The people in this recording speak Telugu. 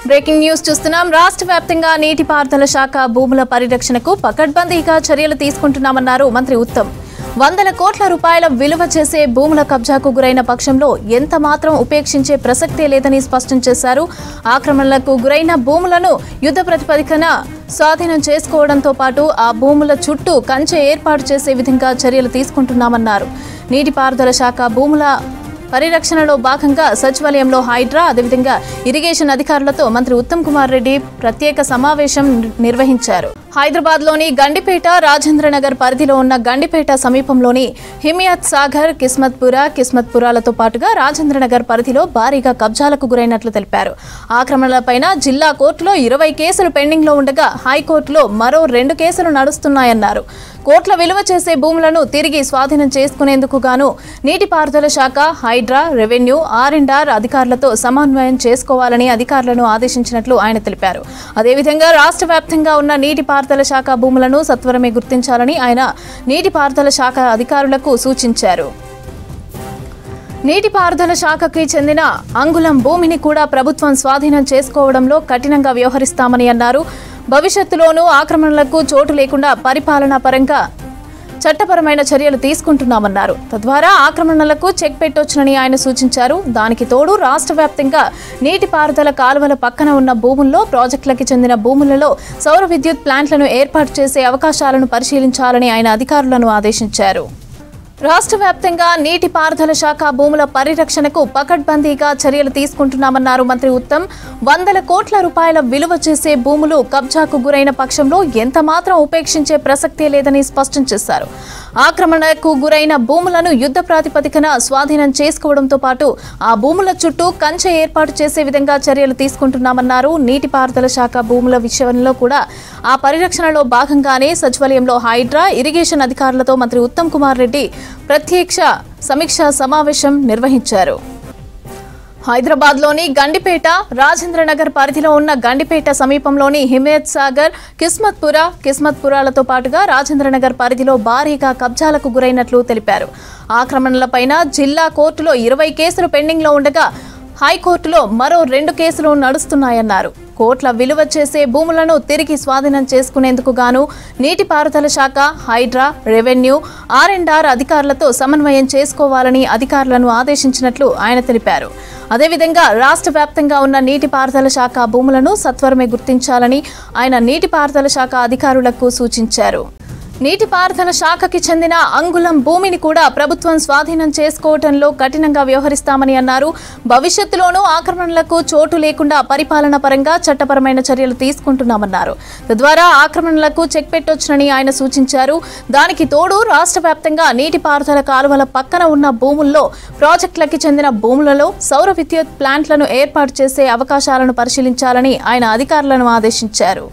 బ్రేకింగ్ న్యూస్ చూస్తున్నాం. రాష్ట్ర వ్యాప్తంగా నీటిపారుదల శాఖ భూముల పరిరక్షణకు పకడ్బందీగా చర్యలు తీసుకుంటున్నామన్నారు మంత్రి ఉత్తమ్. వందల కోట్ల రూపాయల విలువ చేసే భూముల కబ్జాకు గురైన పక్షంలో ఎంత మాత్రం ఉపేక్షించే ప్రసక్తే లేదని స్పష్టం చేశారు. ఆక్రమణలకు గురైన భూములను యుద్ధ ప్రాతిపదికన స్వాధీనం చేసుకోవడంతో పాటు ఆ భూముల చుట్టూ కంచె ఏర్పాటు చేసే విధంగా చర్యలు తీసుకుంటున్నామన్నారు. నీటిపారుదల శాఖ భూముల పరిరక్షణలో భాగంగా సచివాలయంలో హైడ్రా అదేవిధంగా ఇరిగేషన్ అధికారులతో మంత్రి ఉత్తమ్ కుమార్ రెడ్డి ప్రత్యేక సమావేశం నిర్వహించారు. హైదరాబాద్లోని గండిపేట, రాజేంద్రనగర్ పరిధిలో ఉన్న గండిపేట సమీపంలోని హిమియత్ సాగర్, కిస్మత్పురాలతో పాటుగా రాజేంద్రనగర్ పరిధిలో భారీగా కబ్జాలకు గురైనట్లు తెలిపారు. ఆక్రమణలపైన జిల్లా కోర్టులో 20 కేసులు పెండింగ్లో ఉండగా హైకోర్టులో మరో 2 కేసులు నడుస్తున్నాయన్నారు. కోట్ల విలువ చేసే భూములను తిరిగి స్వాధీనం చేసుకునేందుకు గాను నీటిపారుదల శాఖ, హైడ్రా, రెవెన్యూ, ఆర్&ఆర్ అధికారులతో సమన్వయం చేసుకోవాలని అధికారులను ఆదేశించినట్లు ఆయన తెలిపారు. అదేవిధంగా రాష్ట్ర వ్యాప్తంగా ఉన్న నీటిపారుదల శాఖ భూములను సత్వరమే గుర్తించాలని ఆయన నీటిపారుదల శాఖ అధికారులకు సూచించారు. నీటిపారుదల శాఖకి చెందిన అంగుళం భూమిని కూడా ప్రభుత్వం స్వాధీనం చేసుకోవడంలో కఠినంగా వ్యవహరిస్తామని అన్నారు. భవిష్యత్తులోనూ ఆక్రమణలకు చోటు లేకుండా పరిపాలనా పరంగా చట్టపరమైన చర్యలు తీసుకుంటున్నామన్నారు. తద్వారా ఆక్రమణలకు చెక్ పెట్టొచ్చునని ఆయన సూచించారు. దానికి తోడు రాష్ట్ర వ్యాప్తంగా నీటిపారుదల కాలువల పక్కన ఉన్న భూముల్లో ప్రాజెక్టులకి చెందిన భూములలో సౌర విద్యుత్ ప్లాంట్లను ఏర్పాటు చేసే అవకాశాలను పరిశీలించాలని ఆయన అధికారులను ఆదేశించారు. రాష్ట్ర వ్యాప్తంగా నీటిపారుదల శాఖ భూముల పరిరక్షణకు పకడ్బందీగా చర్యలు తీసుకుంటున్నామన్నారు మంత్రి ఉత్తమ్. వందల కోట్ల రూపాయల విలువ చేసే భూములు కబ్జాకు గురైన పక్షంలో ఎంత మాత్రం ఉపేక్షించే ప్రసక్తే లేదని స్పష్టం చేశారు. ఆక్రమణకు గురైన భూములను యుద్ధ ప్రాతిపదికన స్వాధీనం చేసుకోవడంతో పాటు ఆ భూముల చుట్టూ కంచె ఏర్పాటు చేసే విధంగా చర్యలు తీసుకుంటున్నామన్నారు. నీటిపారుదల శాఖ భూముల విషయంలో కూడా ఆ పరిరక్షణలో భాగంగానే సచివాలయంలో హైడ్రా, ఇరిగేషన్ అధికారులతో మంత్రి ఉత్తమ్ కుమార్ రెడ్డి ప్రత్యక్ష సమీక్షా సమావేశం నిర్వహించారు. హైదరాబాద్లోని గండిపేట, రాజేంద్రనగర్ పరిధిలో ఉన్న గండిపేట సమీపంలోని హిమియత్ సాగర్, కిస్మత్పురాలతో పాటుగా రాజేంద్రనగర్ పరిధిలో భారీగా కబ్జాలకు గురైనట్లు తెలిపారు. ఆక్రమణలపైన జిల్లా కోర్టులో 20 కేసులు పెండింగ్లో ఉండగా హైకోర్టులో మరో 2 కేసులు నడుస్తున్నాయన్నారు. కోట్ల విలువ చేసే భూములను తిరిగి స్వాధీనం చేసుకునేందుకు గాను నీటిపారుదల శాఖ, హైడ్రా, రెవెన్యూ, ఆర్&ఆర్ అధికారులతో సమన్వయం చేసుకోవాలని అధికారులను ఆదేశించినట్లు ఆయన తెలిపారు. అదేవిధంగా రాష్ట్ర వ్యాప్తంగా ఉన్న నీటిపారుదల శాఖ భూములను సత్వరమే గుర్తించాలని ఆయన నీటిపారుదల శాఖ అధికారులకు సూచించారు. నీటిపారుదల శాఖకి చెందిన అంగుళం భూమిని కూడా ప్రభుత్వం స్వాధీనం చేసుకోవడంలో కఠినంగా వ్యవహరిస్తామని అన్నారు. భవిష్యత్తులోనూ ఆక్రమణలకు చోటు లేకుండా పరిపాలన పరంగా చట్టపరమైన చర్యలు తీసుకుంటున్నామన్నారు. తద్వారా ఆక్రమణలకు చెక్ పెట్టొచ్చునని ఆయన సూచించారు. దానికి తోడు రాష్ట్ర వ్యాప్తంగా నీటిపారుదల కాలువల పక్కన ఉన్న భూముల్లో ప్రాజెక్టులకి చెందిన భూములలో సౌర విద్యుత్ ప్లాంట్లను ఏర్పాటు చేసే అవకాశాలను పరిశీలించాలని ఆయన అధికారులను ఆదేశించారు.